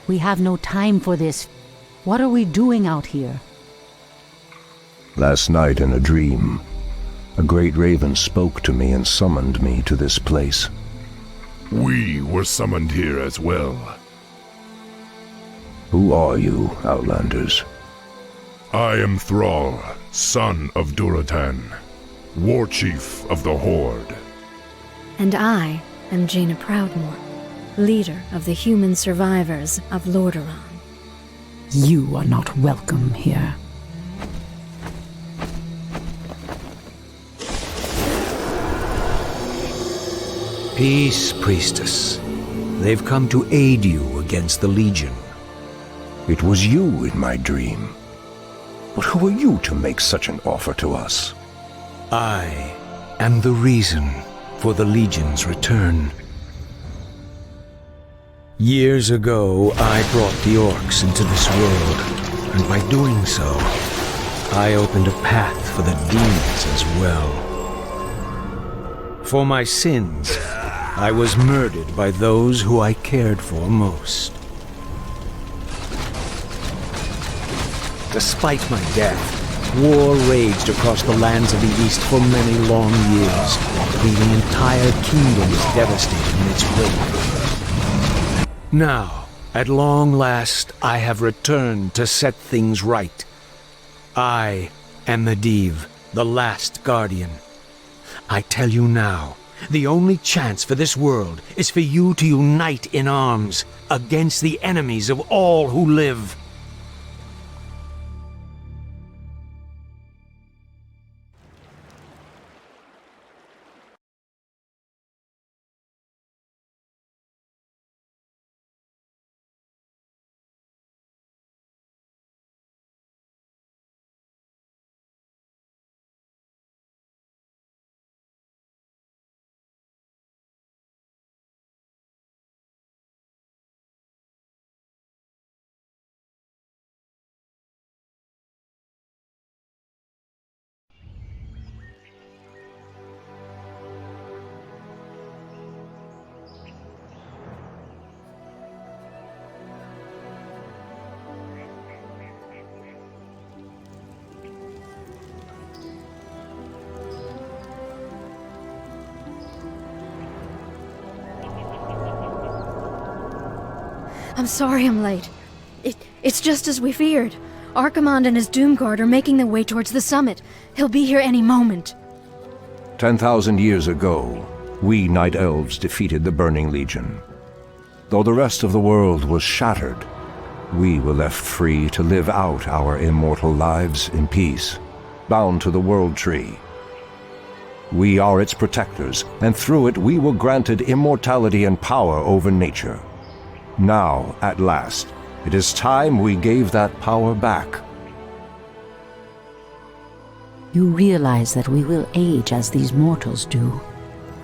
We have no time for this. What are we doing out here? Last night in a dream, a great raven spoke to me and summoned me to this place. We were summoned here as well. Who are you, Outlanders? I am Thrall, son of Duratan, war chief of the Horde. And I am Jaina Proudmoore, leader of the human survivors of Lordaeron. You are not welcome here. Peace, priestess. They've come to aid you against the Legion. It was you in my dream. But who are you to make such an offer to us? I am the reason for the Legion's return. Years ago, I brought the orcs into this world, and by doing so, I opened a path for the demons as well. For my sins, I was murdered by those who I cared for most. Despite my death, war raged across the lands of the East for many long years, leaving entire kingdoms devastated in its wake. Now, at long last, I have returned to set things right. I am Medivh, the last guardian. I tell you now, the only chance for this world is for you to unite in arms against the enemies of all who live. I'm sorry I'm late. It's just as we feared. Archimonde and his Doomguard are making their way towards the summit. He'll be here any moment. 10,000 years ago, we Night Elves defeated the Burning Legion. Though the rest of the world was shattered, we were left free to live out our immortal lives in peace, bound to the World Tree. We are its protectors, and through it we were granted immortality and power over nature. Now, at last, it is time we gave that power back. You realize that we will age as these mortals do.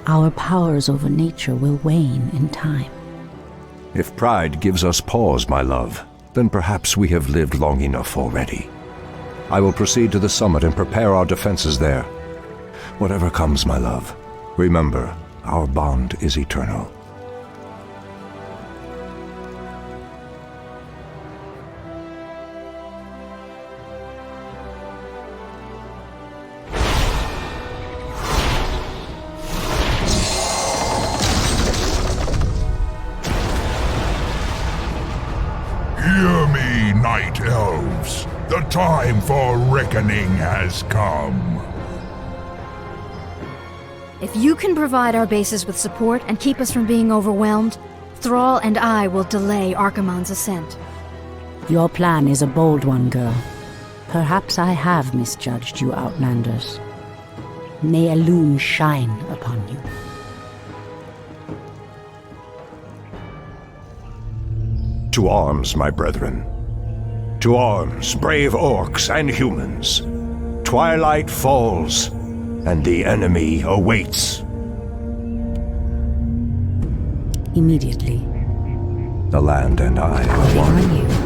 Our powers over nature will wane in time. If pride gives us pause, my love, then perhaps we have lived long enough already. I will proceed to the summit and prepare our defenses there. Whatever comes, my love, remember, our bond is eternal. Hear me, Night Elves. The time for reckoning has come. If you can provide our bases with support and keep us from being overwhelmed, Thrall and I will delay Archimonde's ascent. Your plan is a bold one, girl. Perhaps I have misjudged you, Outlanders. May Elune shine upon you. To arms, my brethren. To arms, brave orcs and humans. Twilight falls, and the enemy awaits. Immediately. The land and I are one. Are you?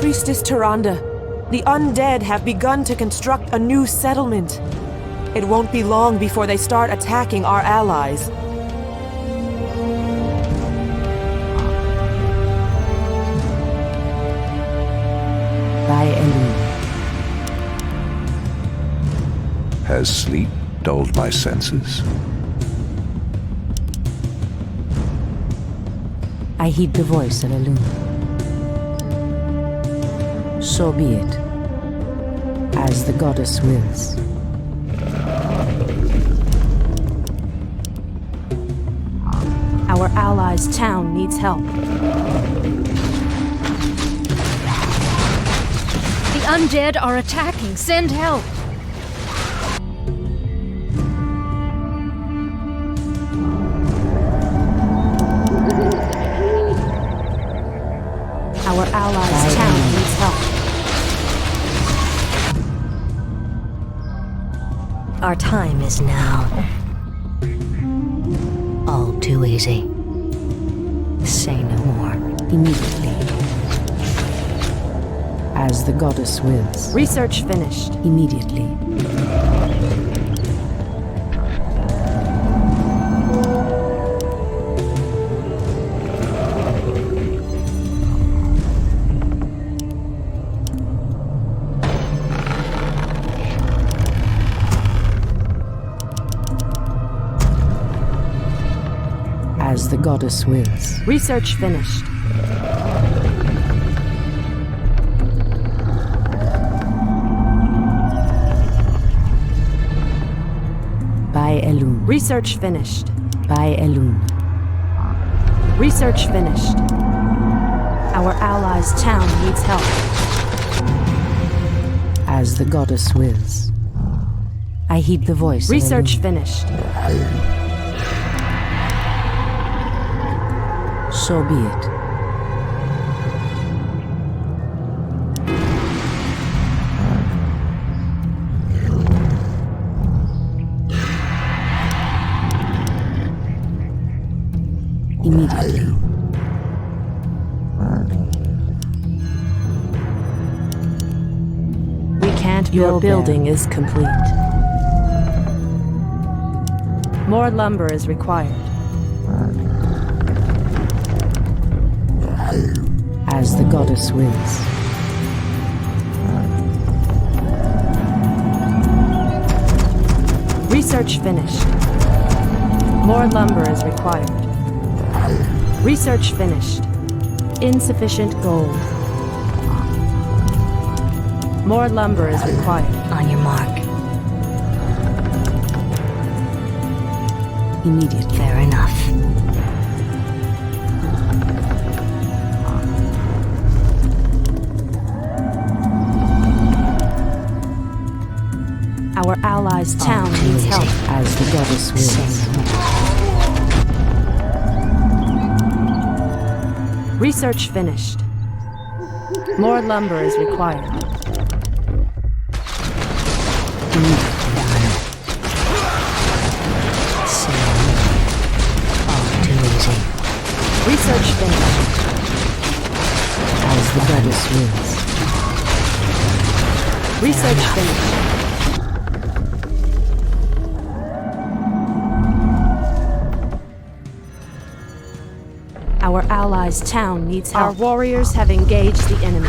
Priestess Tyrande. The undead have begun to construct a new settlement. It won't be long before they start attacking our allies. By Elune. Has sleep dulled my senses? I heed the voice of Elune. So be it, as the goddess wills. Our allies' town needs help. The undead are attacking. Send help. Our allies' town needs help. Our time is now. All too easy. Say no more. Immediately, as the goddess wills. Research finished. Immediately. As the goddess wills. Research finished. By Elune. Research finished. By Elune. Research finished. Our allies' town needs help. As the goddess wills. I heed the voice Research of Elune. finished. So be it. Immediately. We can't Your build building is complete. More lumber is required. As the goddess wills. Research finished. More lumber is required. Research finished. Insufficient gold. More lumber is required. On your mark. Immediately. Fair enough. Our allies' town needs help. As the goddess wills. Research finished. More lumber is required. All too easy. Research finished. As the goddess wills. Research finished. Our allies' town needs help. Our warriors have engaged the enemy.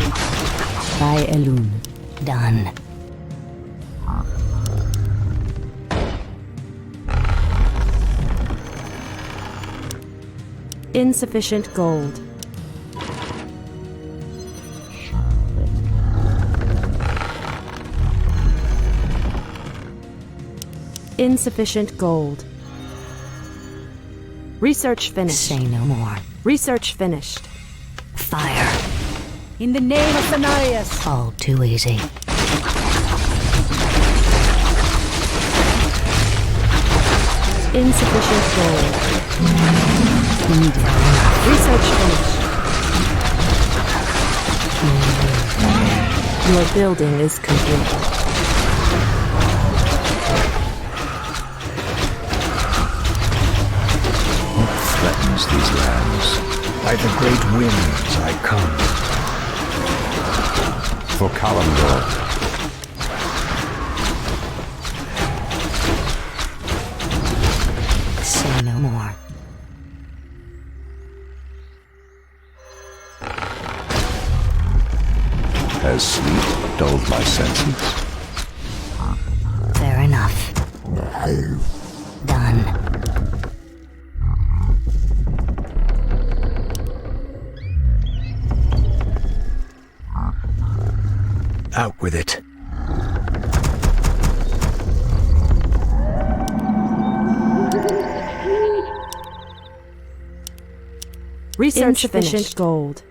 By Elune. Done. Insufficient gold. Insufficient gold. Research finished. Say no more. Research finished. Fire. In the name of Cenarius. All too easy. Insufficient gold. Research finished. Your building is complete. Threatens these lands. By the great winds I come. for Kalimdor. Say no more. Has sleep dulled my senses? Fair enough. Done. Out with it. Research Insufficient finished. gold.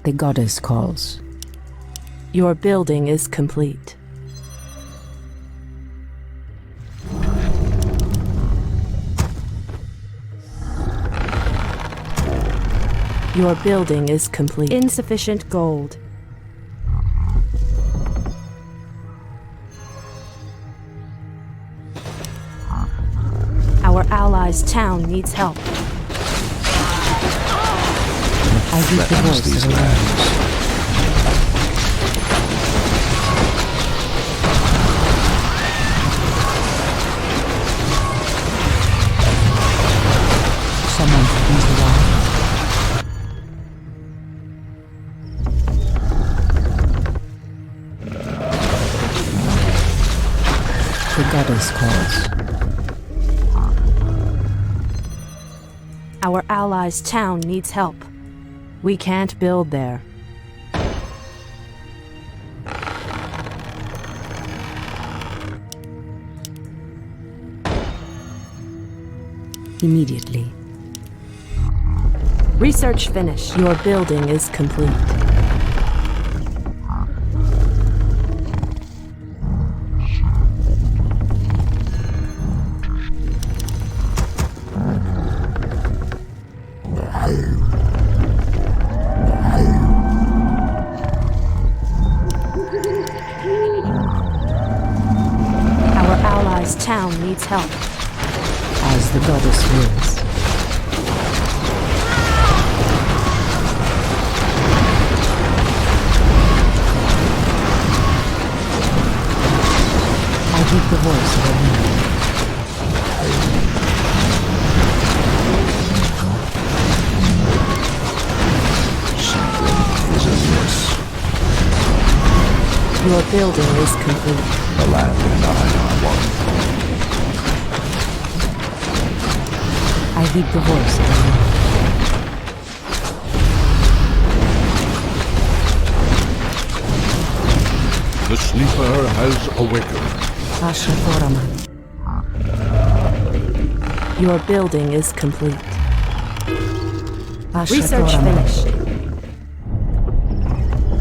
The goddess calls. Your building is complete. Your building is complete. Insufficient gold. Our allies' town needs help. I hear the Threatens voice these of a woman. lands. Someone threatens the wild. The goddess calls. Our allies' town needs help. We can't build there. Immediately. Research finished. Your building is complete. Our allies' town needs help. As the goddess wills. I hear the voice of a woman. Something is amiss. Your building is complete. The land and I are one. I hear the voice of a woman. The sleeper has awakened. Asha Thoraman. Your building is complete. Asha Research Thoraman. finished.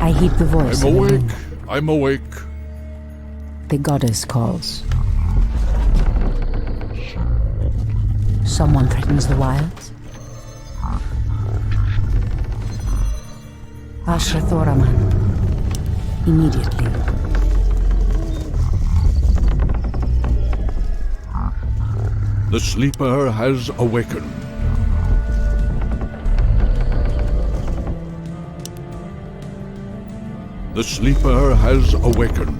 I hear the voice I'm of a awake. woman. I'm awake. The goddess calls. Someone threatens the wilds. Asha Thoraman. Immediately. The sleeper has awakened. The sleeper has awakened.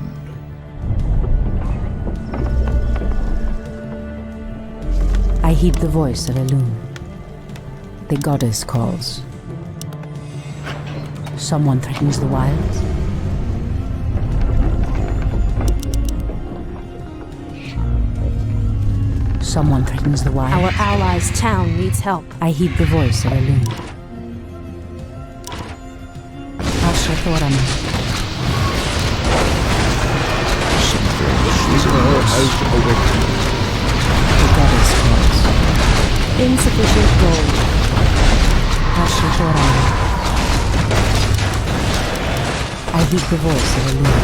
I heed the voice of Elune. The goddess calls. Someone threatens the wilds. Someone threatens the wilds. Our allies' town needs help. I heed the voice of Elune. Asha Thoraman. The sleeper has awakened. The goddess calls. Insufficient gold. Asha Thoraman. I heed the voice of Elune.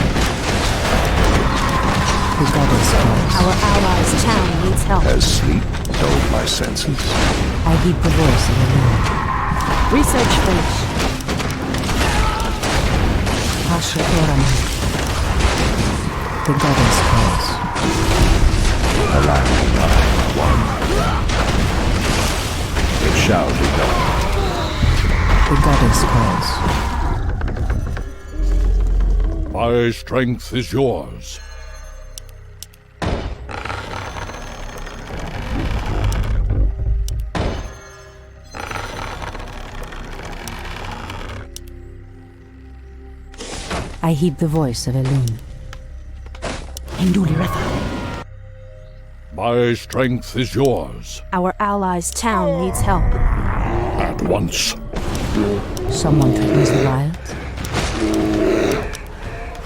The goddess calls. Our allies' town needs help. Has sleep dulled my senses? I heed the voice of Elune. Research finished. Asha Thoraman. The goddess calls. The land and I are one. It shall be done. The goddess calls. My strength is yours. I heed the voice of Elune. My strength is yours. Our allies' town needs help. At once. Someone threatens the wilds.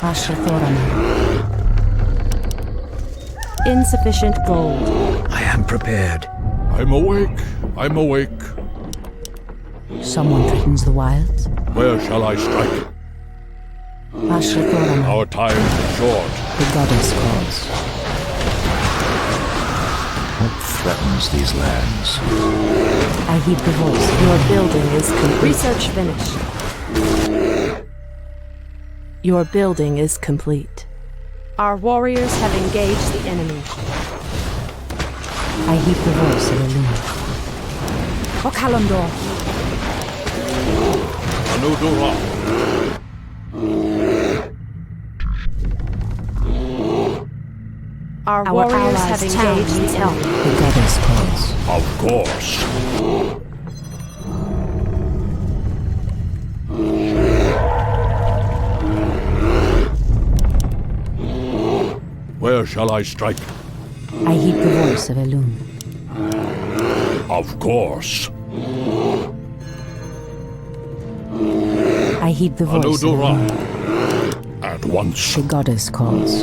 Asher Thoraman. Insufficient gold. I am prepared. I'm awake. I'm awake. Someone threatens the wilds. Where shall I strike? Asher Thoraman. Our time is short. The goddess calls. What threatens these lands? I heed the voice. Your building is complete. Research finished. Your building is complete. Our warriors have engaged the enemy. I heed the voice of Elune. Okalandor. Anudura. Our warriors have engaged the enemy. The goddess calls. Of course. Where shall I strike? I heed the voice of Elune. Of course. I heed the voice of Anudura. Elune. At once. The goddess calls.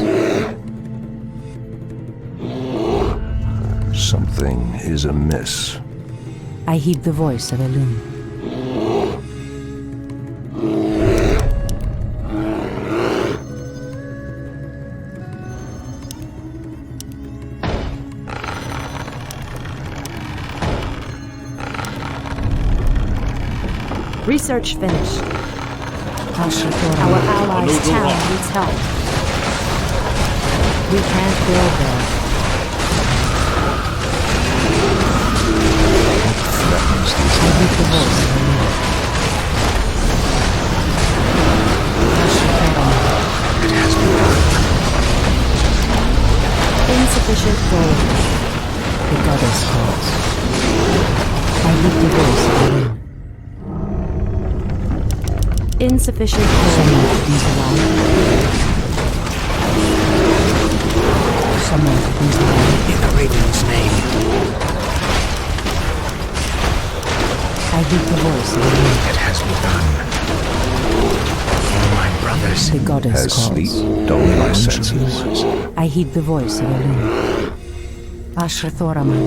Something is amiss. I heed the voice of Elune. Research finished. Asher Thoraman. Our allies' town needs help. We can't build there. Threatens these I heed the lands. voice of Elune. Asher Thoraman. It has begun. Insufficient gold. The goddess calls. I heed the voice of Elune. Insufficient Someone gold. threatens the wild. Someone threatens the wild. In the Raven's name. I heed the voice of Elune. It has begun. For my brothers. The goddess Has calls. sleep dulled my senses? I heed the voice of Elune. Asher Thoraman.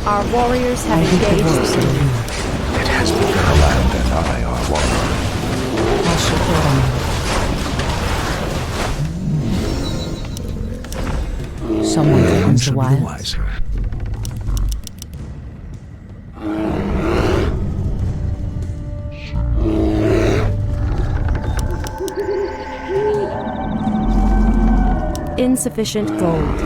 Our warriors have I heed the engaged voice the of enemy. Elune. It has The begun. land and I are one. Asher Thoraman. Someone threatens the Should be wild. wiser. Insufficient gold.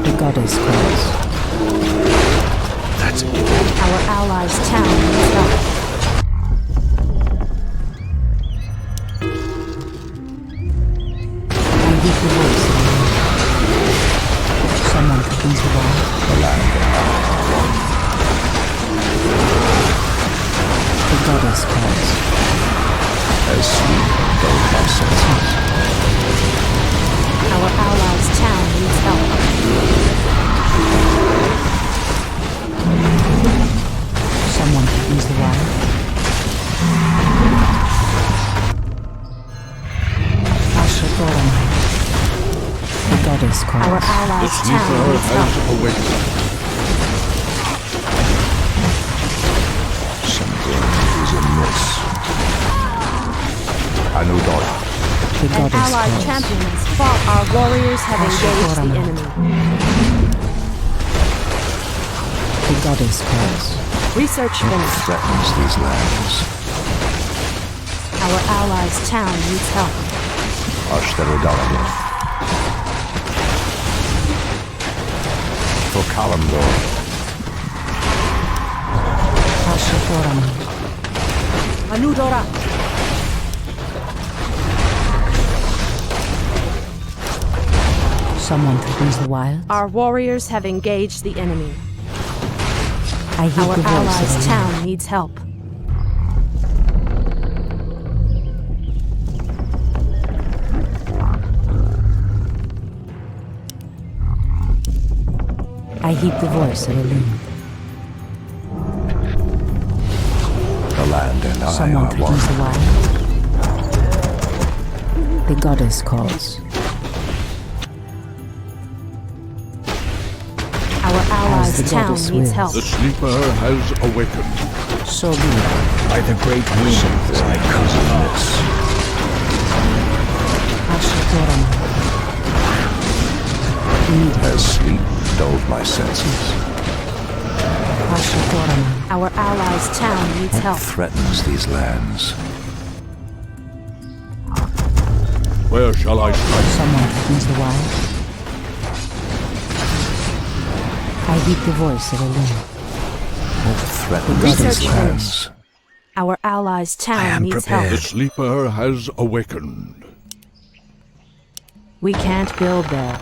The goddess calls. That's it. Our allies' town needs help. I heed the voice of Elune. Someone threatens the wild. The land and I are one. The goddess calls. As sleep dulled my senses. Our allies' town needs help. Someone threatens the wild. Asher Thoraman. The goddess Our calls. allies' town needs help. awakened. An goddess allied calls. champion has fought. Our warriors have engaged the enemy. The goddess calls. Research finished. Threatens these lands. Our allies' town needs help. Ashtarodalagin. For Kalimdor. Ashtarodaman. Anudora. Someone threatens the wild. Our warriors have engaged the enemy. I hear Our the voice of allies' the town needs help. I heed the voice of Elune. The land and I Someone are threatens one. the wild. The goddess calls. Our the allies' town goddess needs wills. help. The sleeper has awakened. So be it. By the great wind, I cousin this. Ashtarodaman. As sleep dulled my senses. Ashtarodaman. Our allies' town needs What help. threatens these lands? Where shall I strike? Someone threatens the wild. I heed the voice of Elune. What threatens Research these lands? Our allies' town needs prepared. The help. sleeper has awakened. We can't build there.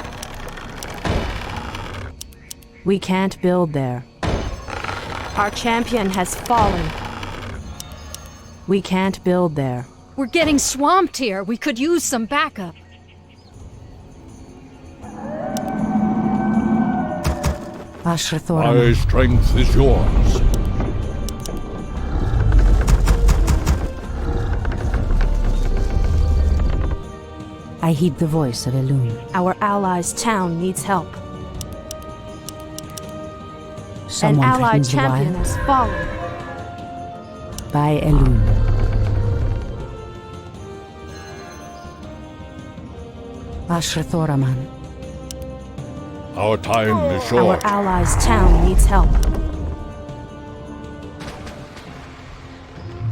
We can't build there. Our champion has fallen. We can't build there. We're getting swamped here. We could use some backup. Ashtarodaman. My strength is yours. I heed the voice of Elune. Our allies' town needs help. Someone An allied threatens the champion wild. has fallen. By Elune. Ashtarodaman. Our time is Our short. allies' town needs help.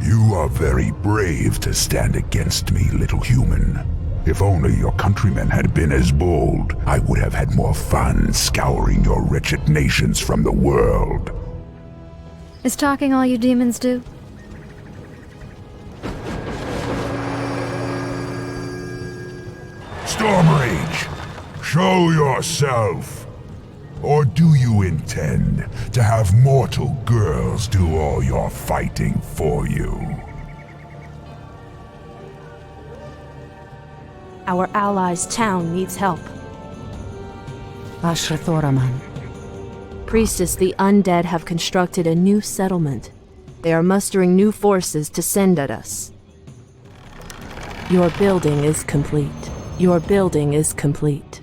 You are very brave to stand against me, little human. If only your countrymen had been as bold, I would have had more fun scouring your wretched nations from the world. Is talking all you demons do? Stormrage, show yourself! Or do you intend to have mortal girls do all your fighting for you? Our allies' town needs help. Ashtarodaman. Priestess, the undead have constructed a new settlement. They are mustering new forces to send at us. Your building is complete. Your building is complete.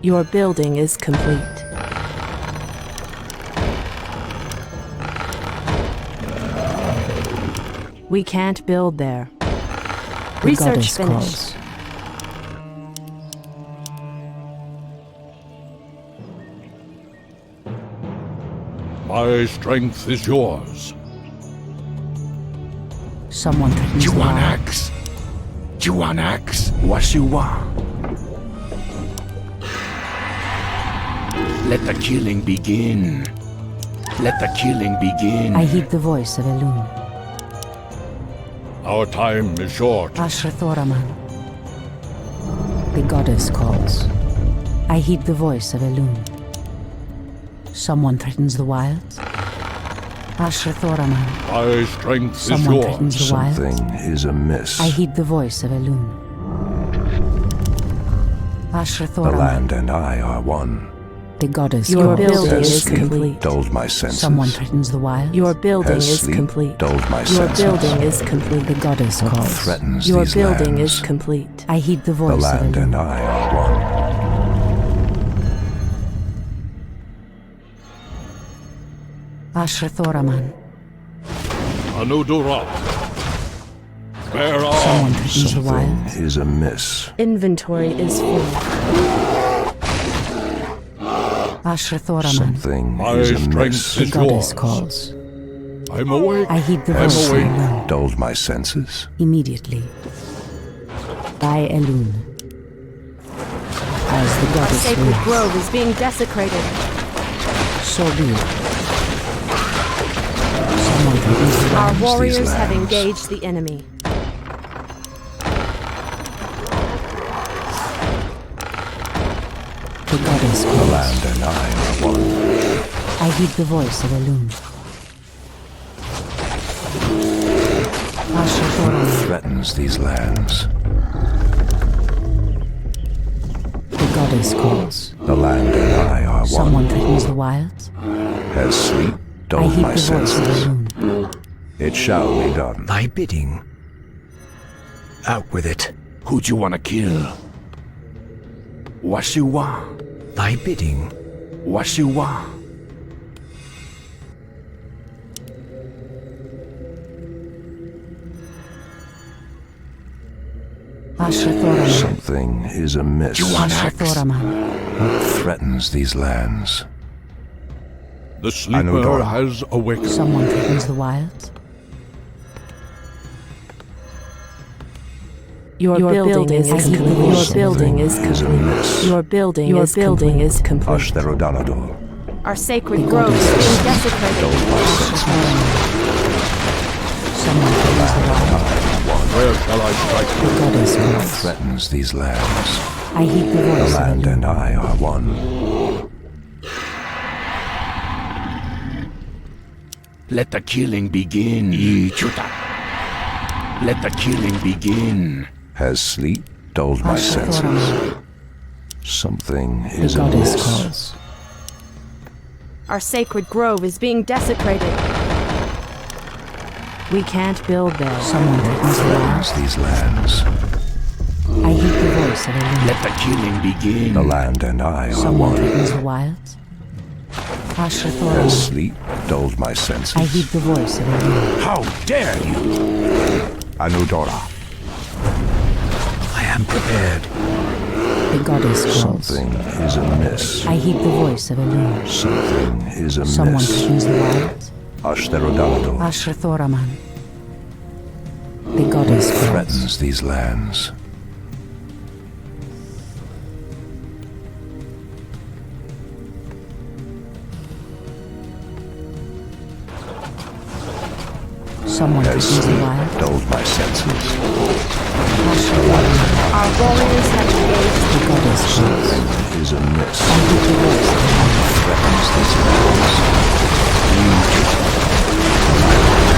Your building is complete. We can't build there. The Research goddess finished. calls. My strength is yours. Someone threatens the wild. axe? Do you want axe? What you want? let the killing begin. Let the killing begin. I heed the voice of Elune. Our time is short. Ashtarodaman. The goddess calls. I heed the voice of Elune. Someone threatens the wilds. Ashtarodaman. My strength is Someone yours. threatens the wilds. Something is amiss. I heed the voice of Elune. The Ashtarodaman. land and I are one. The goddess Your calls. building As is sleep complete. dulled my senses. Someone threatens the wild. Your building As is sleep complete. dulled my Your senses. building is complete. The goddess What calls. threatens Your these building lands? is complete. I heed the The voice of land and Elune. I are one. Ashtarodaman. Anudura. Bear Someone arms. threatens the wild. Something is amiss. Inventory is full. Ashrathoraman, Something My is strength amiss. the is goddess yours. calls. I'm awake. I heed the Has voice of sleep Elune. dulled my senses? Immediately. By Elune. As the Our goddess sacred wills. grove is being desecrated. So be it. Someone threatens the Our wild. warriors have lands. engaged the enemy. The goddess The calls. land and I are one. I heed the voice of Elune. Ashrathoraman, Threatens these lands. the goddess calls. The land and I are one. Someone threatens the wilds. Has sleep I dulled heed my the voice of senses? Elune. It shall be done. Thy bidding. Out with it. Who'd you wanna kill? What you want? Thy bidding. What you want? Ashrathoraman, Something is amiss. Ashrathoraman, What threatens these lands? The sleeper Anudora. has awakened. someone threatens the wilds. Your building is complete. Your building is Something is complete. amiss. Your building is complete. Ashtherodanador. Our sacred grove is being desecrated. Dulled my senses. Someone threatens the wilds. Where shall I strike? The goddess calls. Threatens these lands. I heed the The voice of land Elune. and I are one. Let the killing begin. Chuta. Let the killing begin. Has sleep dulled my senses? Ashrathoraman, Something the is goddess amiss. calls. Our sacred grove is being desecrated. We can't build there. Someone threatens the wilds. Threatens these lands. I heed the voice of Elune. Let the killing begin. The land and I are Someone one. threatens the wilds. Has Ashrathoraman, sleep dulled my I senses? heed the voice of Elune. How dare you? Anudora. I am prepared. The goddess calls. Something is amiss. I heed the voice of Elune. Something is Someone amiss. threatens the wilds. Ashtherodanador Ashrathoraman, the goddess calls. threatens these lands. Someone Has threatens the sleep wild. dulled my senses? Ashrathoraman, Our warriors have engaged. the goddess calls. Something is amiss. I heed the voice of Elune. Threatens these lands.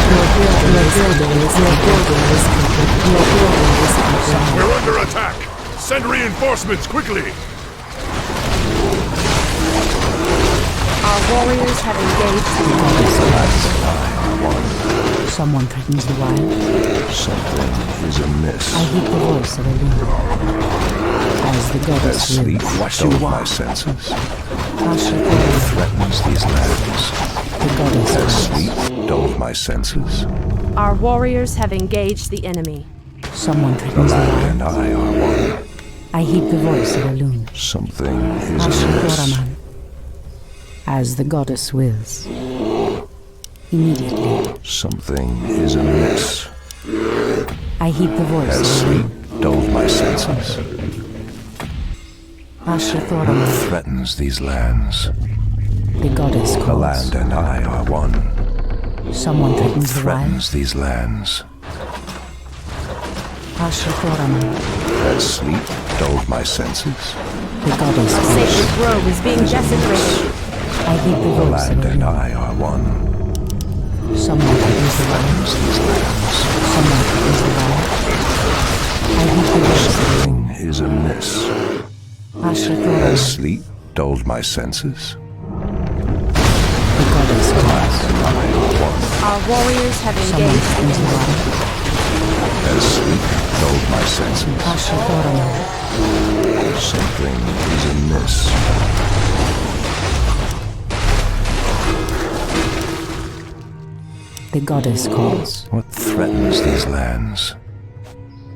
Your building is complete. We're under attack! Send reinforcements quickly! Our warriors have engaged. Someone threatens the wild. Something is amiss. I heed the voice of Elune. As the Has goddess sleep wills. dulled my senses? Ashrathoraman, Threatens these lands. the goddess Has calls. sleep dulled my senses? Our warriors have engaged the enemy. Someone The threatens the land wild. and I are one. I heed the voice of Elune. Something is amiss. Ashrathoraman, as the goddess wills. Immediately, Something is amiss. I heed the voice Has of sleep Elune. dulled my senses? Ashrathoraman, Threatens these lands. the goddess The calls. land and I are one. Someone threatens the wild. Threatens these lands. Ashrathoraman, Has sleep dulled my senses? the goddess Our calls. sacred grove is being desecrated. I heed the The voice of land and Elune. I are one. Someone threatens the wild. Threatens these lands. Someone threatens the wild. I heed the voice of Elune. Something is amiss. Has Ashrathoraman, sleep dulled my senses? the goddess calls. I are one. Our warriors have Someone engaged. threatens the wild. Has sleep dulled my senses? Ashrathoraman, Something is amiss. the goddess calls. What threatens these lands?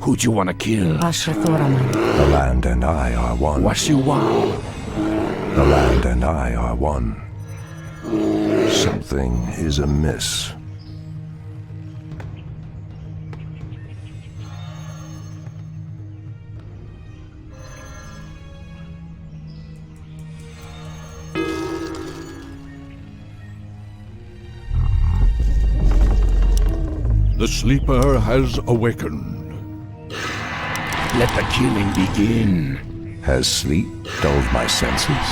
Who do you wanna kill? Ashrathoraman. The land and I are one. Wasiwa. The land and I are one. Something is amiss. The sleeper has awakened. Let the killing begin. Has sleep dulled my senses?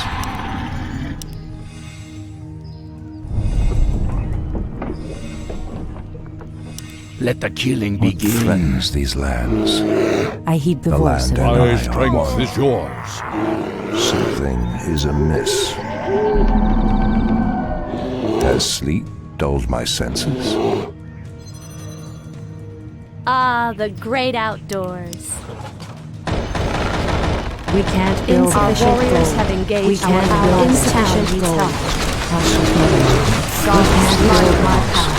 Let the killing What begin. threatens these lands? I heed the The voice of land My and I are strength one. is yours. Something is amiss. Has sleep dulled my senses? Ah, the great outdoors. We can't build Our insufficient warriors gold. have engaged We can't our build insufficient insufficient gold. gold. Ashrathoraman. God has marked my path.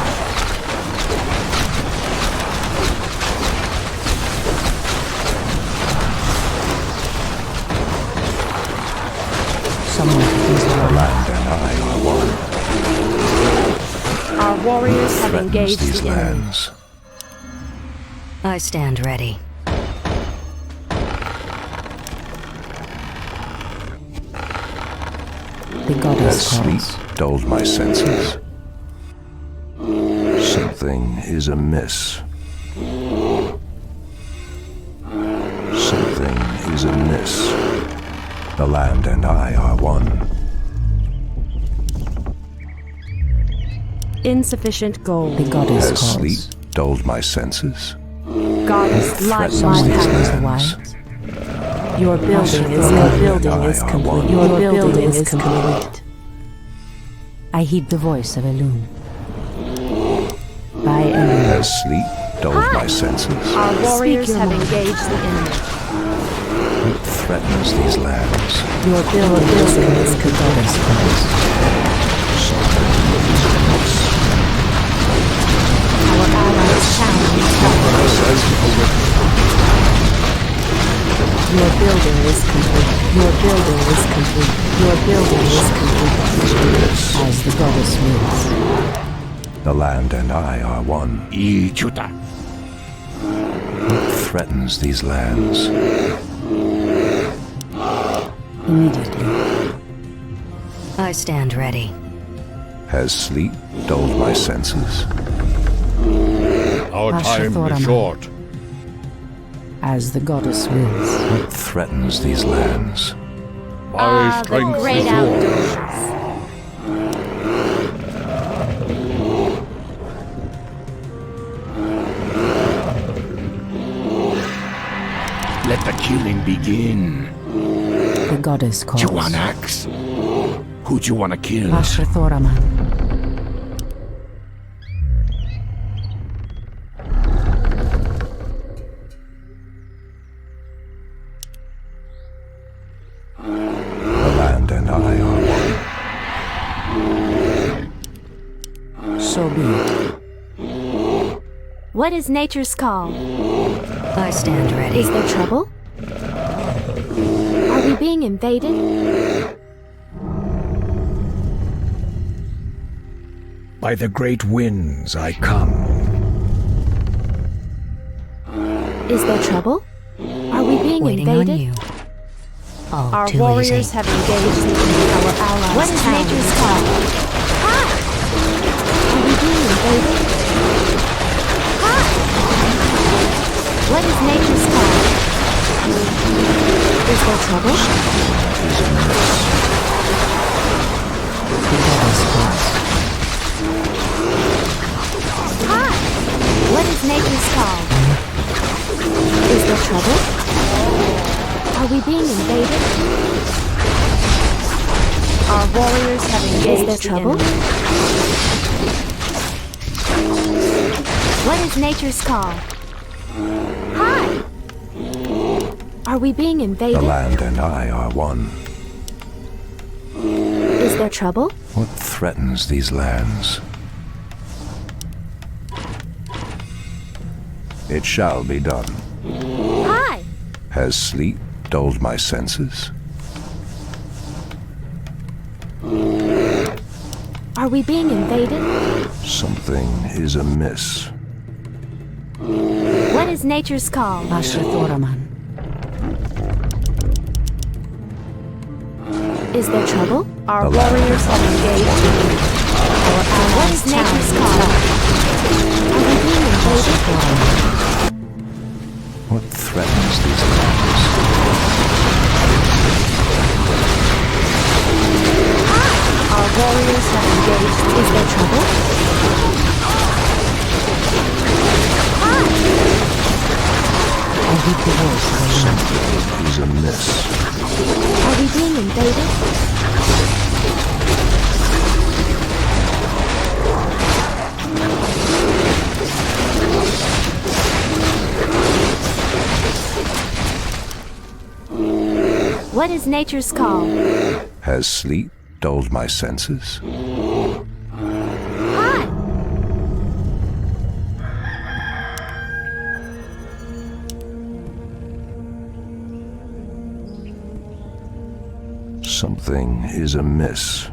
Someone is The alive. land and I are one. Our warriors have Threatens engaged these the enemy. lands. I stand ready. The Has goddess sleep calls. dulled my senses? Something is amiss. Something is amiss. The land and I are one. Insufficient gold. The goddess Has calls. sleep dulled my senses? God has light Threatens my these Someone path. is the lands. wild. Your building is Ashrathoraman building and is I are complete. one. Your building is complete. I heed the voice of Elune. By Elune. Has sleep dulled my senses? Our warriors your have mind. engaged the enemy. What threatens these lands? Your building is The goddess calls. Our allies challenge. Your building is complete. Your building is complete. Your building is complete. As the goddess wills. The land and I are one. Ichuta. What threatens these lands? Immediately. I stand ready. Has sleep dulled my senses? Our time is Ashrathoraman. short. As the goddess wills. What threatens these lands? My Ah, the strength great is yours. outdoors. Let the killing begin. The goddess calls. Do you want axe? Who do you wanna kill? Ashrathoraman. The land and I are one. So be it. What is nature's call? I stand ready. Is there trouble? Are we being invaded? By the great winds I come. Is there trouble? Are we being Waiting on invaded? you. All Our too warriors easy. have engaged the enemy. Our allies. What is nature's call? Hi! Are we being invaded? Hi! What is nature's call? Is there trouble? The goddess calls. Hi! What is nature's call? Is there trouble? Are we being invaded? Our warriors have engaged. Is there trouble? What is nature's call? Hi! Are we being The invaded? land and I are one. Is there trouble? What threatens these lands? It shall be done. Hi! Has sleep dulled my senses? Are we being invaded? Something is amiss. What is nature's call? Ashrathoraman. Is there trouble? Our The land warriors have engaged. What is nature's call? Are we being invaded? What threatens these lands? Our warriors have engaged. Is there trouble? I heed the voice of the land. Something is amiss. Are we being invaded? What is nature's call? Has sleep dulled my senses? Hi! Something is amiss.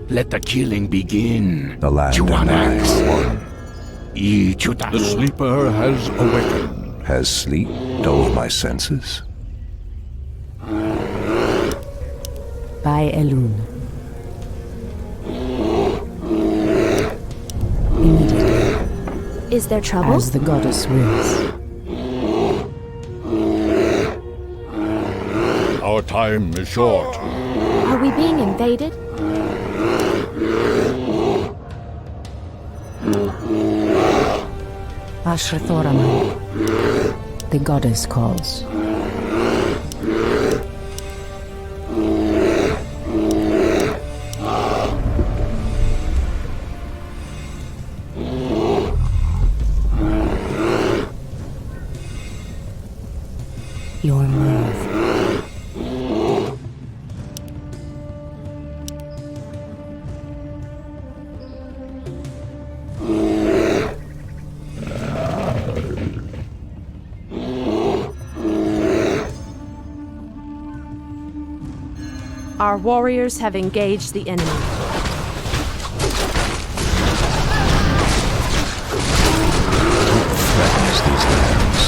Let the killing begin. The land and I Juanax. are one. Ichuta. The sleeper has awakened. Has sleep dulled my senses? By Elune. Immediately, Is there trouble? as the goddess wills. Our time is short. Are we being invaded? Ashrathoraman. The goddess calls. Your move. Our warriors have engaged the enemy. Threatens these lands.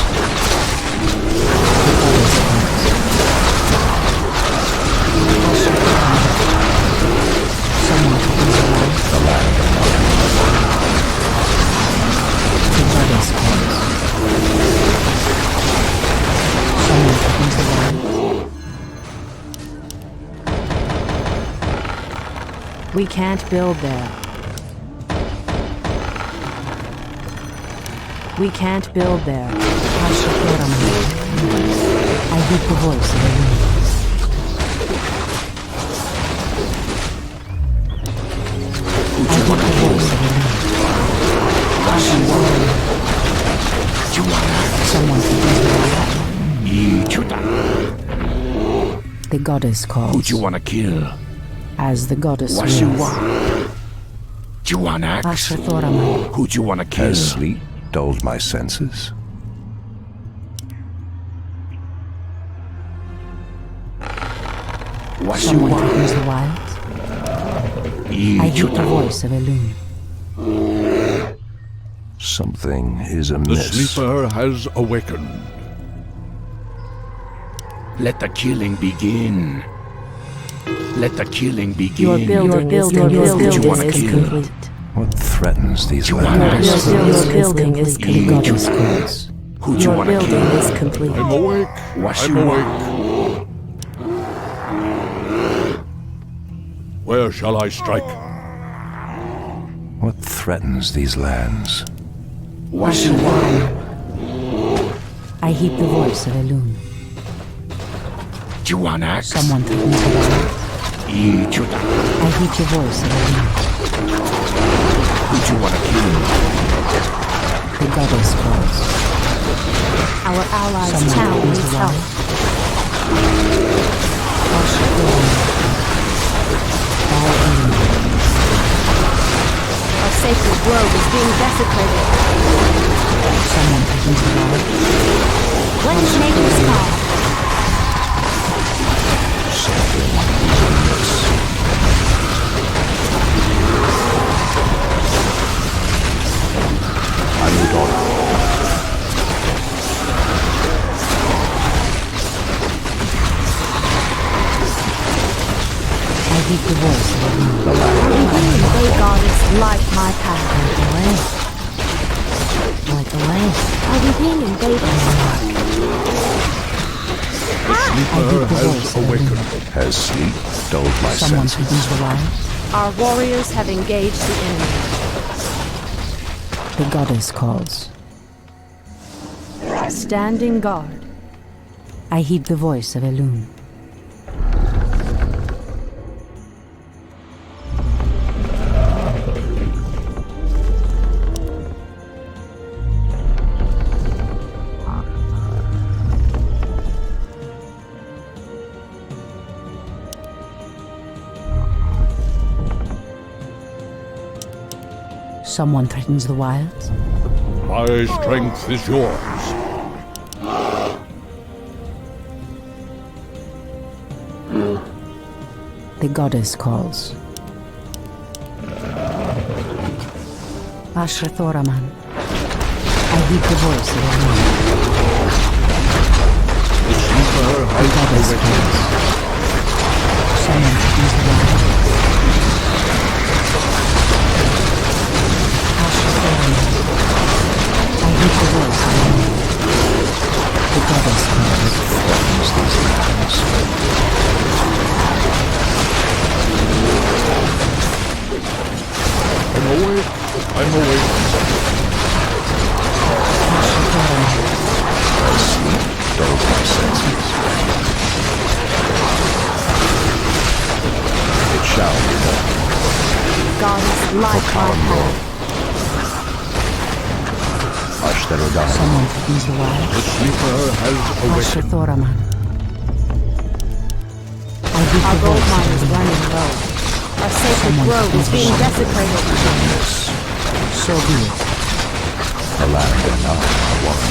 Someone to be alive. The land and The goddess calls. Someone to be alive. We can't build there. We can't build there. Ashrathoraman. I heed the voice of Elune. I heed the voice of Elune. Someone to be alive. Ichuta. The goddess Who calls. you wanna kill? As the goddess Washiwa. wills. Juanax. Ashrathoraman. Who you wanna kill? Has sleep dulled my senses? Someone Washiwa. threatens the wilds. I heed the Ichuta. voice of Elune. Something is The amiss. sleeper has awakened. Let the killing begin. Let the killing begin. Your building is complete. What threatens these You lands? Your building is The complete. goddess calls. Who you Your wanna building kill? is complete. I'm awake. I'm awake. Where shall I strike? What threatens these lands? Washiwa. I heed the voice of Elune. Juanax. Someone threatens the wilds. Ichuta. I heed your voice of Elune. Who you wanna kill? The goddess calls. Our allies' Someone town threatens needs the help. wilds. Ashrathoraman. By Elune. Our sacred grove is being desecrated. Someone threatens the wild. What is nature's call? Something is amiss. I need order. I heed the voice of the moon. The land. They, goddess, light my path. Light the way. Are we being invaded? Sleeper has awakened. Has sleep dulled my Someone senses? threatens the wild. Our warriors have engaged the enemy. The goddess calls. Standing guard. I heed the voice of Elune. Someone threatens the wilds. My strength is yours. The goddess calls. Ashrathoraman. I heed the voice of Elune. The sleeper The has goddess awakened. calls. Someone threatens the wild. Ashrathoraman. I heed the voice of Elune. The goddess calls. Threatens these lands. I'm awake. I'm awake. Ashrathoraman. Has sleep dulled my senses? It shall be done. Goddess, light my path. Ashtarodam. Someone threatens the wild. The sleeper has awakened. Ashrathoraman. I heed Our the gold voice mine of is Elune. running low. Our sacred Someone grove is being please. desecrated. So be it. The land and I are one.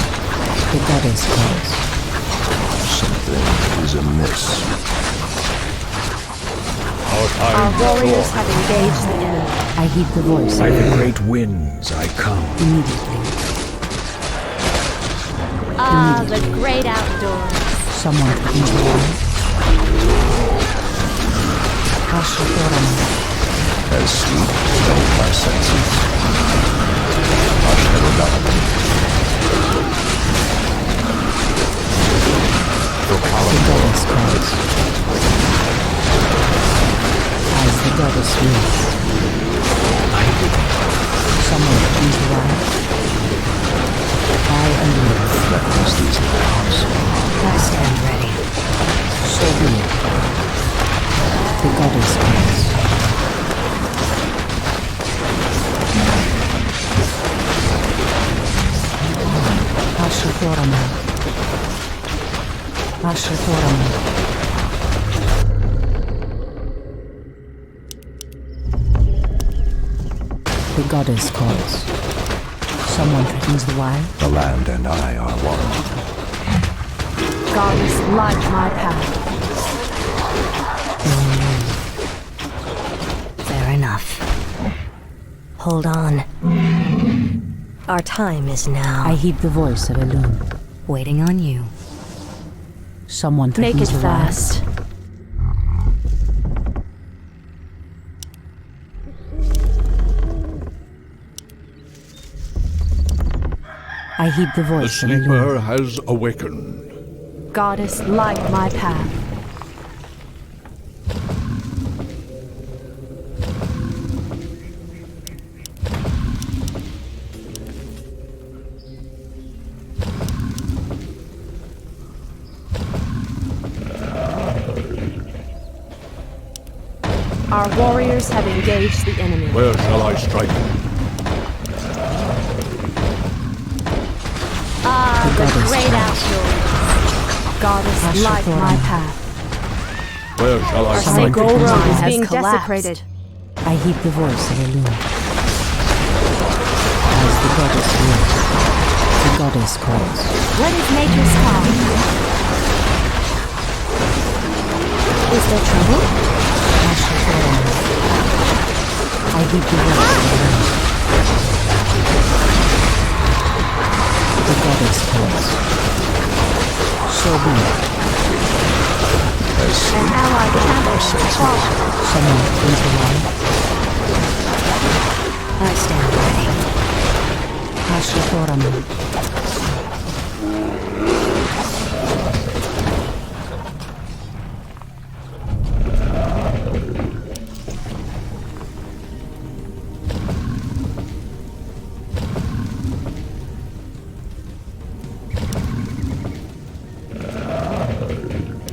The goddess calls. Something is amiss. Our time Our is warriors short. have engaged the enemy. I heed the voice By of the Elune. great winds I come. Immediately. Ah, the great outdoors. Someone threatens the wild. Ashrathoraman. Has sleep dulled my senses? Ashtarodam. The goddess calls. As the goddess wills. Someone threatens the wild. I alone. Threatens these lands. I stand ready. So be it. The goddess calls. Ashrathoraman. Ashrathoraman. The goddess calls. Someone threatens the wild. The land and I are one. Goddess, light my path. Fair enough. Hold on. Our time is now. I heed the voice of Elune. Waiting on you. Someone Make threatens it the wild. fast. I heed the The voice of Elune. sleeper has awakened. Goddess, light my path. Our warriors have engaged the enemy. Where shall I strike? Ah, the goddess great calls. outdoors. Goddess, light my path. Where shall I Our strike? sacred Someone grove is has being collapsed. desecrated. I heed the voice of Elune. As the goddess wills. The goddess calls. What is nature's call? Is there trouble? I heed the voice. The goddess calls. So be it. An allied champion has fallen. Someone please the light. I stand ready. Ashitoraman.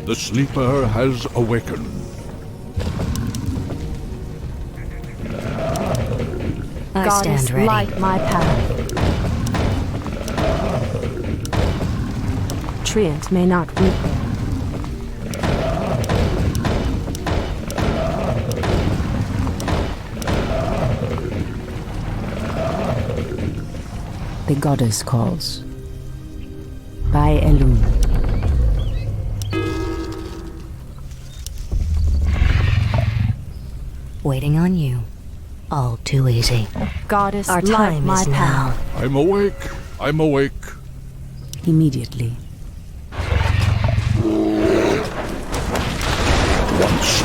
The sleeper has awakened. I Goddess, stand ready. light my path. Treant may not reap there. The goddess calls. By Elun. Waiting on you. All too easy. Goddess, Our light time my is path. now. I'm awake. I'm awake. Immediately. Once.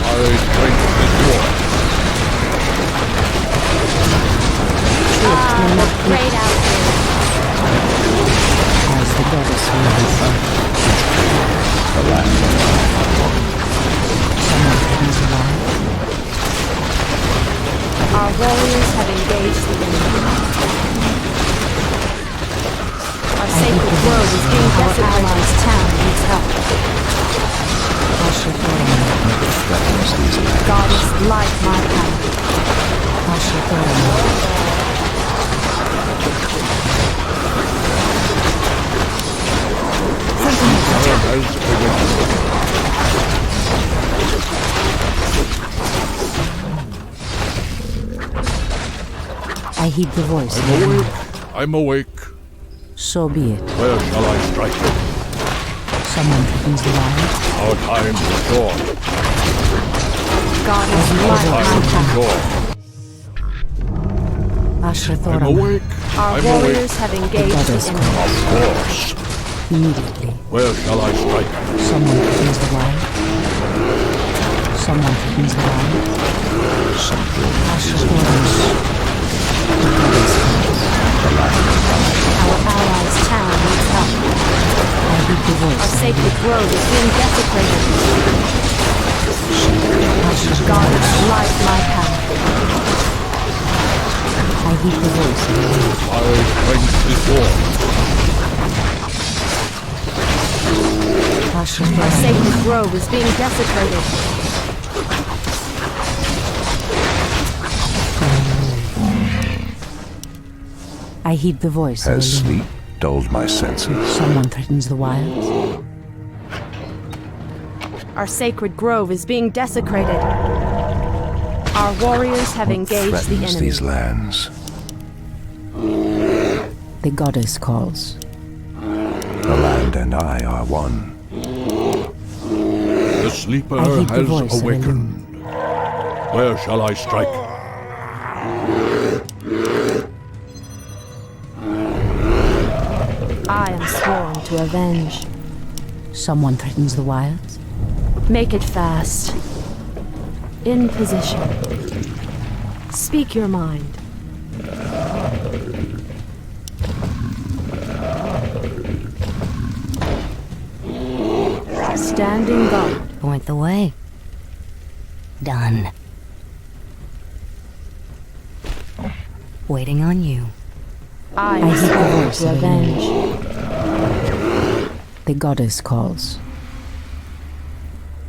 My strength is yours. Great outfit. As the goddess will. The land. Someone please the light. Our warriors have engaged the enemy. Our sacred grove is being desecrated. Our allies' town needs help. Threatens these lands. Goddess, light my path. Has awakened. I heed the voice. I'm awake. I'm awake. So be it. Where shall I strike it? Someone threatens the light. Our time is short. Goddess, Our light my time is path. short. I'm Ashrathoraman. awake. Our I'm warriors awake. have engaged goddess the enemy. Of course. Immediately. Where shall I strike it? Someone threatens the light. Someone threatens the light. Something is Ashrathoraman. The goddess calls. Our allies' town needs help. I heed the voice. Our sacred grove is being desecrated. Goddess, light my path. I heed the voice. My strength is yours. Our Ashrathoraman. sacred grove is being desecrated. I heed the voice. Has of Elun. sleep dulled my senses? Someone threatens the wilds. Our sacred grove is being desecrated. Our warriors have engaged the Threatens enemy. these lands. The goddess calls. The land and I are one. The sleeper I heed the has voice of awakened. Where shall I strike? I am sworn to avenge. Someone threatens the wilds. Make it fast. In position. Speak your mind. Standing guard. Point the way. Done. Waiting on you. I I am heed the sworn voice to of Elun. avenge. The goddess calls.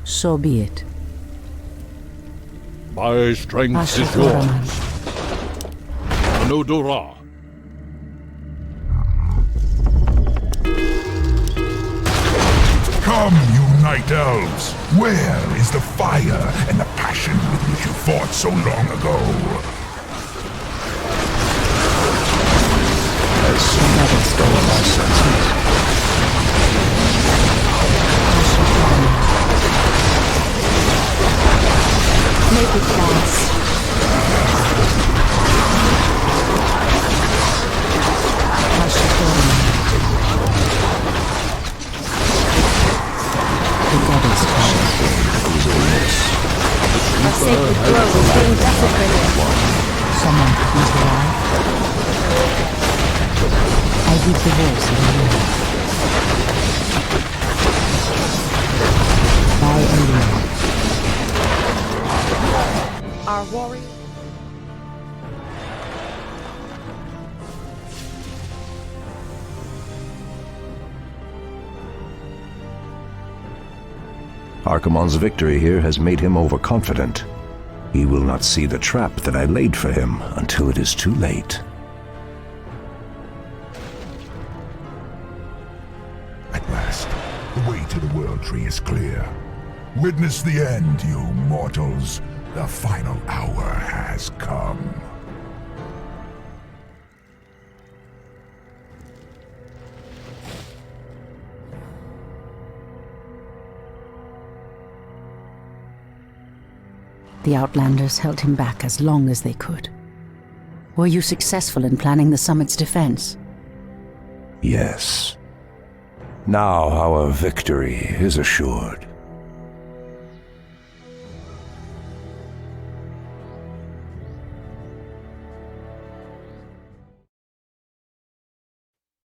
So be it. My strength is yours. Ashrathoraman. Anudura. Come, you Night Elves, where is the fire and the passion with which you fought so long ago? As soon as I stole my senses. Make it fast. The goddess calls. Our sacred grove is being desecrated. Someone please arrive. I heed the voice of the Lord. By Elena. Our warrior. Archimonde's victory here has made him overconfident. He will not see the trap that I laid for him until it is too late. At last, the way to the World Tree is clear. Witness the end, you mortals. The final hour has come. The Outlanders held him back as long as they could. Were you successful in planning the summit's defense? Yes. Now our victory is assured.